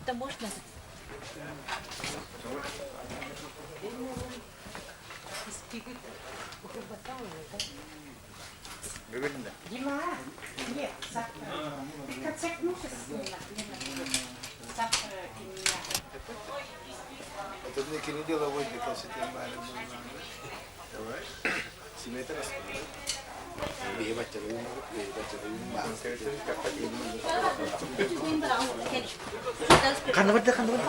это можно? Bugün de. Дима, нет, завтра. Ты концерт можешь снимать? Завтра ты меня. Это мне не дело вот это сетембали. Давай. Симметр раскрой. Bir bacalıyım, bir bacalıyım. Konsertin kapatayım. Kandı vardı, kandı vardı.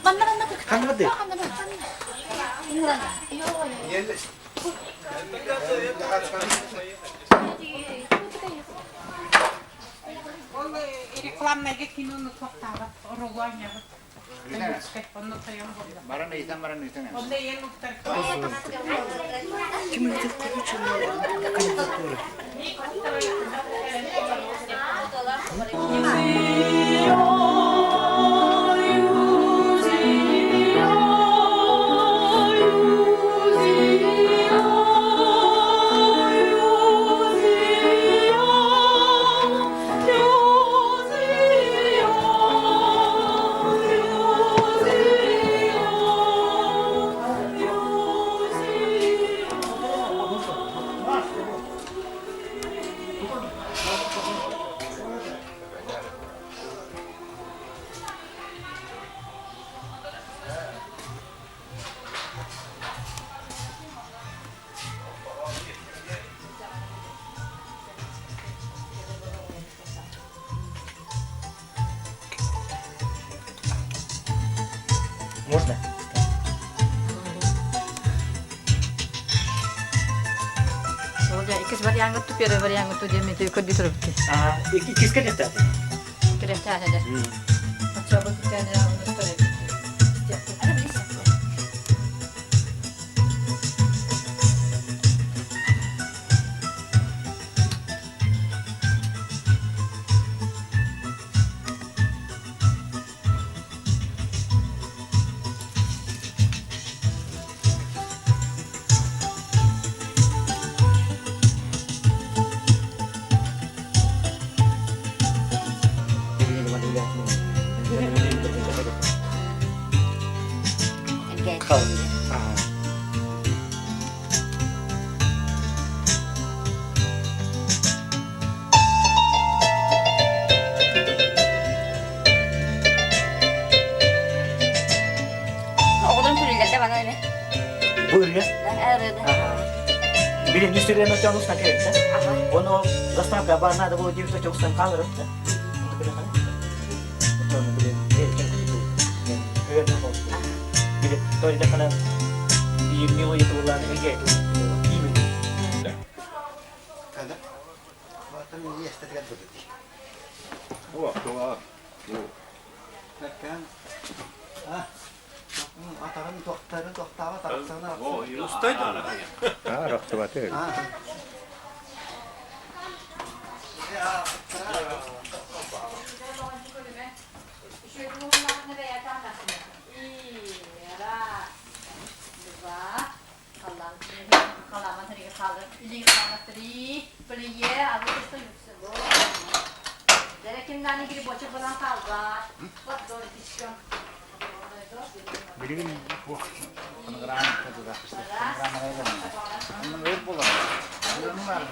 Mana mana Kandı vardı. Yerleş. Он рекламное кино на тоқтава, рулоня. Onu koyalım burada. Bana neyden, bana neyden. Onda yeni muhtar. Kim öldü? Kandı vardı. Можно? Olacak ikisi var yangı tüpüyor var yangı tüpüyor mi tüpüyor bir türlü. Ikis kan yeter. Kira tane de. Coba kita ada untuk story. Ada bisa. Kal. Oğlum söyledi bana öyle. Buyur ya. Evet. Birinci süreden öte olursa gerekse. Onu zastavka bana da bu divde çok sen kalırım da. Onu böyle kalır. Onu böyle erken kutu. Öyle olsun. Bir de toyda kana 20 yıl yıtılan ege. İyi mi? Hadi. Bakalım niye istedik bu dedi. Oh, doğa. Bakın. Ha. Atarın doktorun doktora taksana. O ustaydı ona. Ha, rakı batır. Ha. Kimden ilgili boça falan kaldı. Bak doğru dişim. Bilgin bu. Pengeran itu juga. Pengeran itu. Menurut pula. Belum var mı?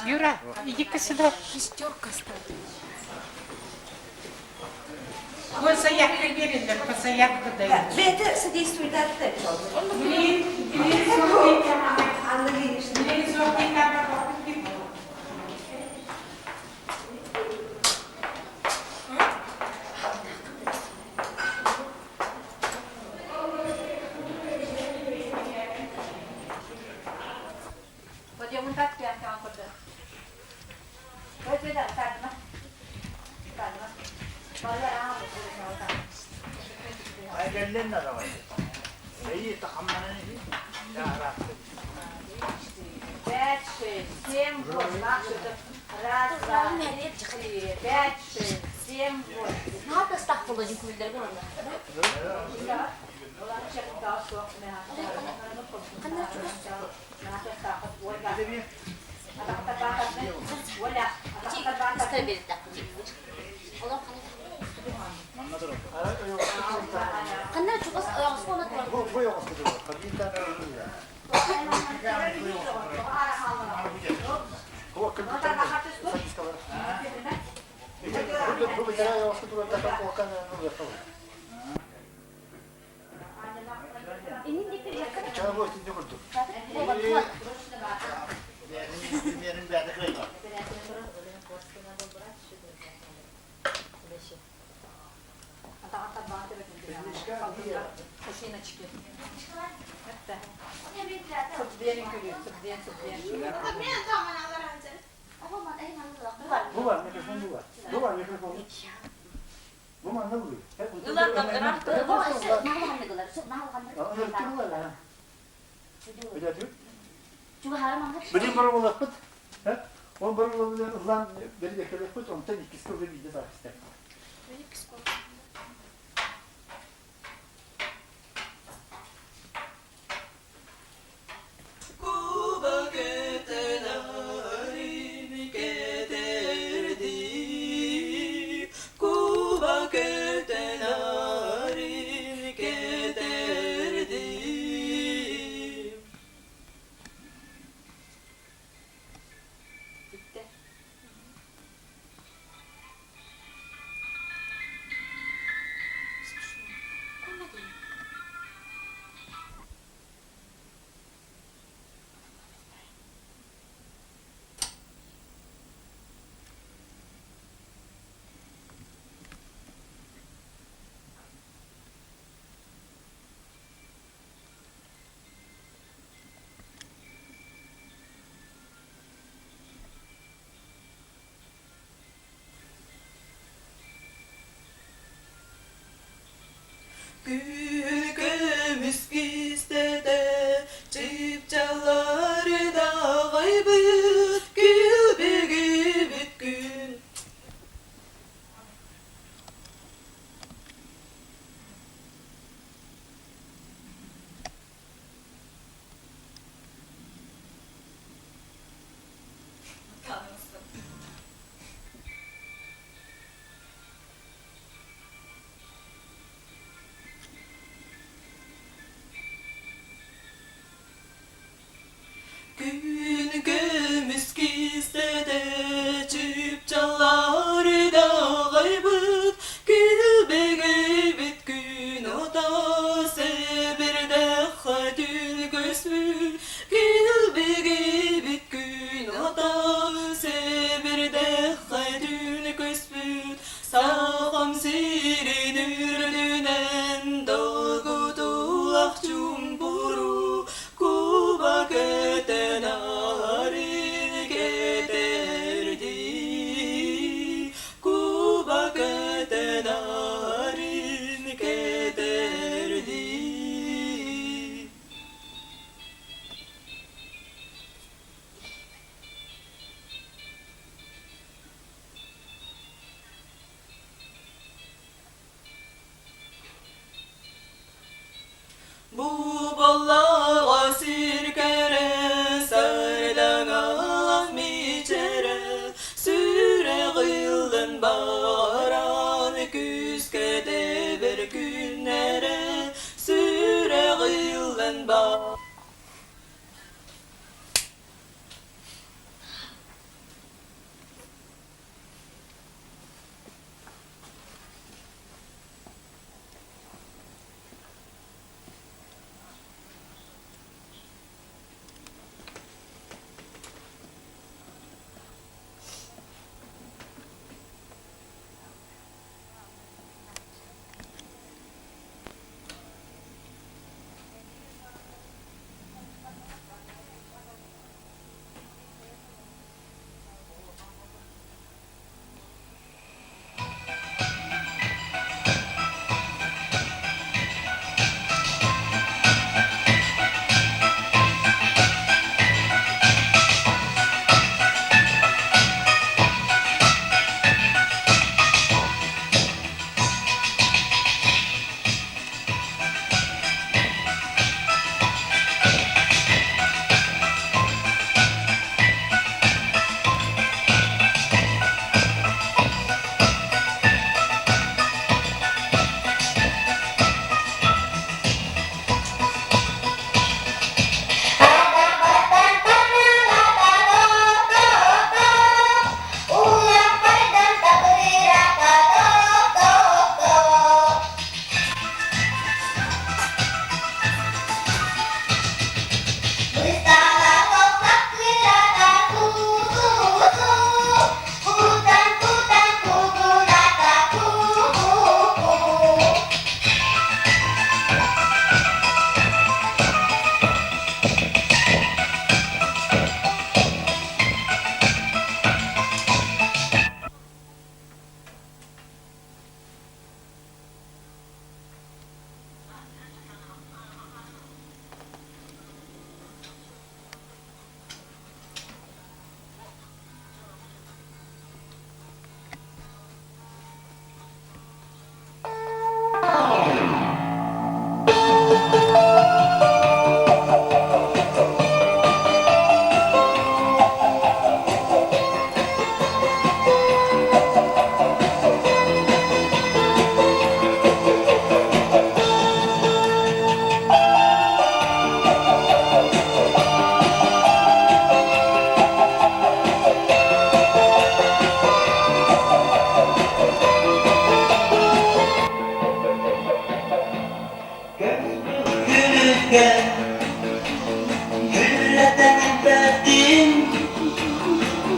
Юра, иди-ка сюда. Вот заявка берем, по заявку даем. Bete sodisfrutar da çok. Anlayın işte. Podiamo infatti anche una cosa. Poi vedere, calma. Calma. Balleramo pure una volta. Ay gelin de var. İyi takammanın iyi. Ya rahat. Пять, шесть, семь, восемь, раз, два, три, пять, шесть. Şeyim bu. Ne yaptı İstanbul'da kulüpleri bu arada? Olan çekip daha soğuk ne yapalım? Kanlar çok ister birlikte. Allah kanlar çok az ayağımız ona koyalım. Bu yok aslında. Bir tane öldüm ya. Bu akıl bir tane. Sakız kalır. Bu bir tane yok aslında. Bu takım korkan ne yapalım? Emin de bir yakın. Çay bu ikinci kurdu. Yerin bir adı koyma. Koşuyla çıkıyor. Hatta. Sıddiyenin gülü, sıddiyen. Bu var mikrofon bu var. Bu var mikrofon. Bu mu anlamı bu? Hep bu. Yıllar kaptırır. Bu işte nahal hanımlar. Nahal hanımlar. Öğretmen var ha. Öyle diyor. Çünkü her zaman Benim bana olak pıt. Ha? On bana olak ulan beni de köle pıt. Ondan ikisi de bir de var işte. Bitti.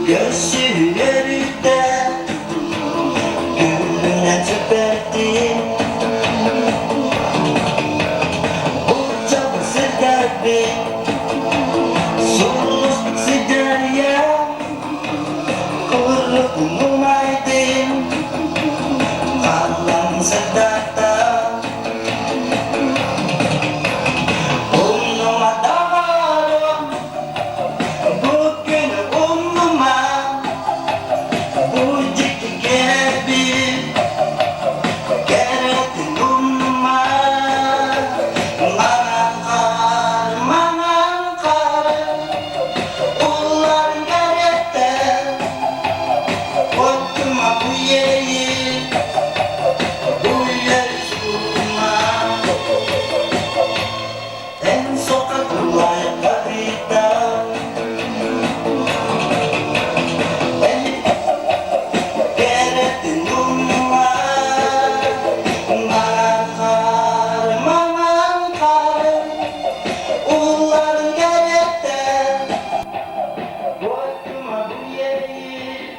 Gözlerde gülüne tüperdi Uçak sıkardı Soluk sigarya Kuruk mumaydın Kalan sedata Umnuma damarım Bugün umnuma Bujik gebi Geretin umnuma Manan kar Ular gerete Korkma bu yeyi Bu yer sunma En sokaklar karita En geretin umma Manan kar Ular gerete Korkma bu yeyi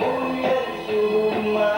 Bu yer sunma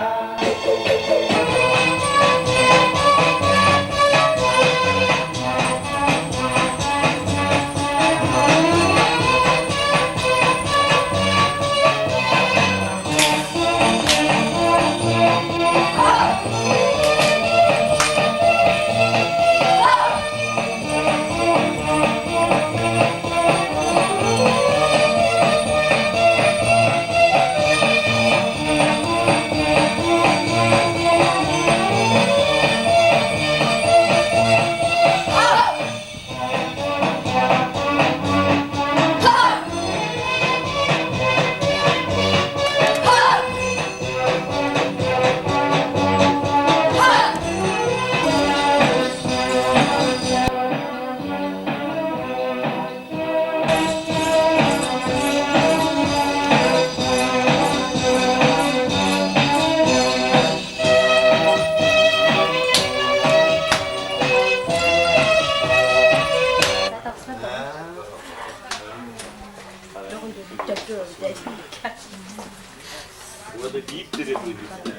Burada deyip de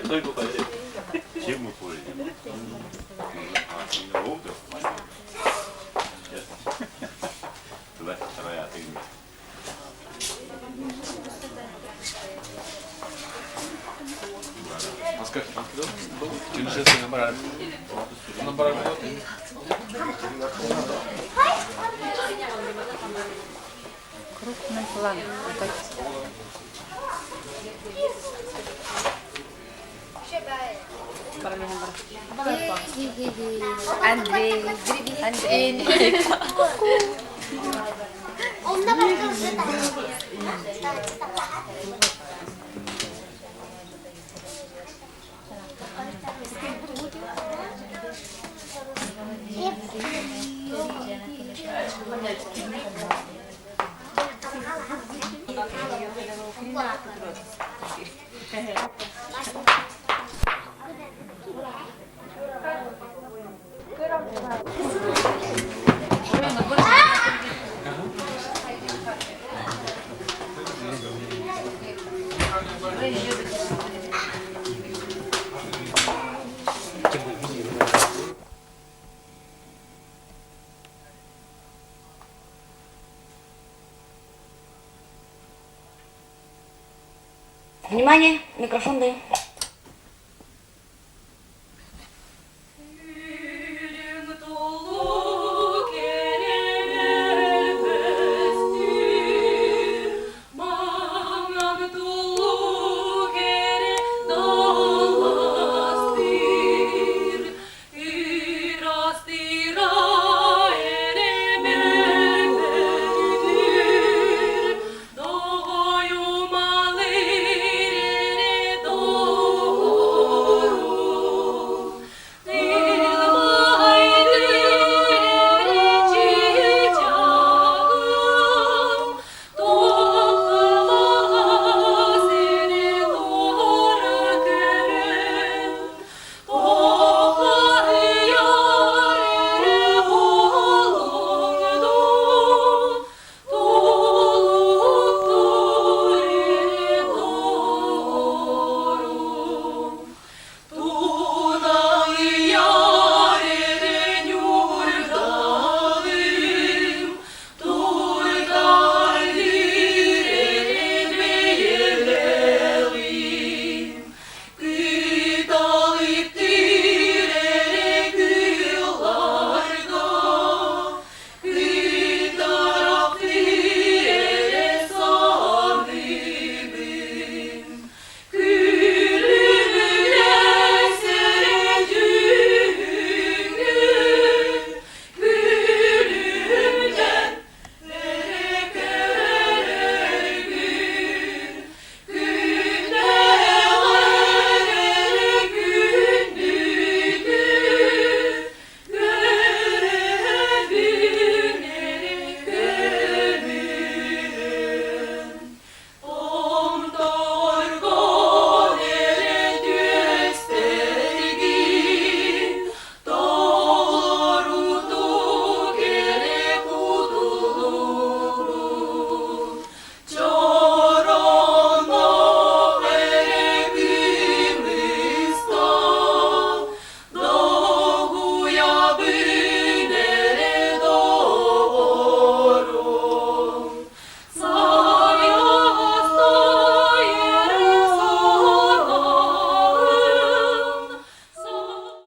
Soy bu kadar. Şey mi bu? Ne oldu? Dur, şuraya atayım. Оскар, через 6 номер. Номер Крупный план. Андрей. Onda başka Внимание, микрофон дай.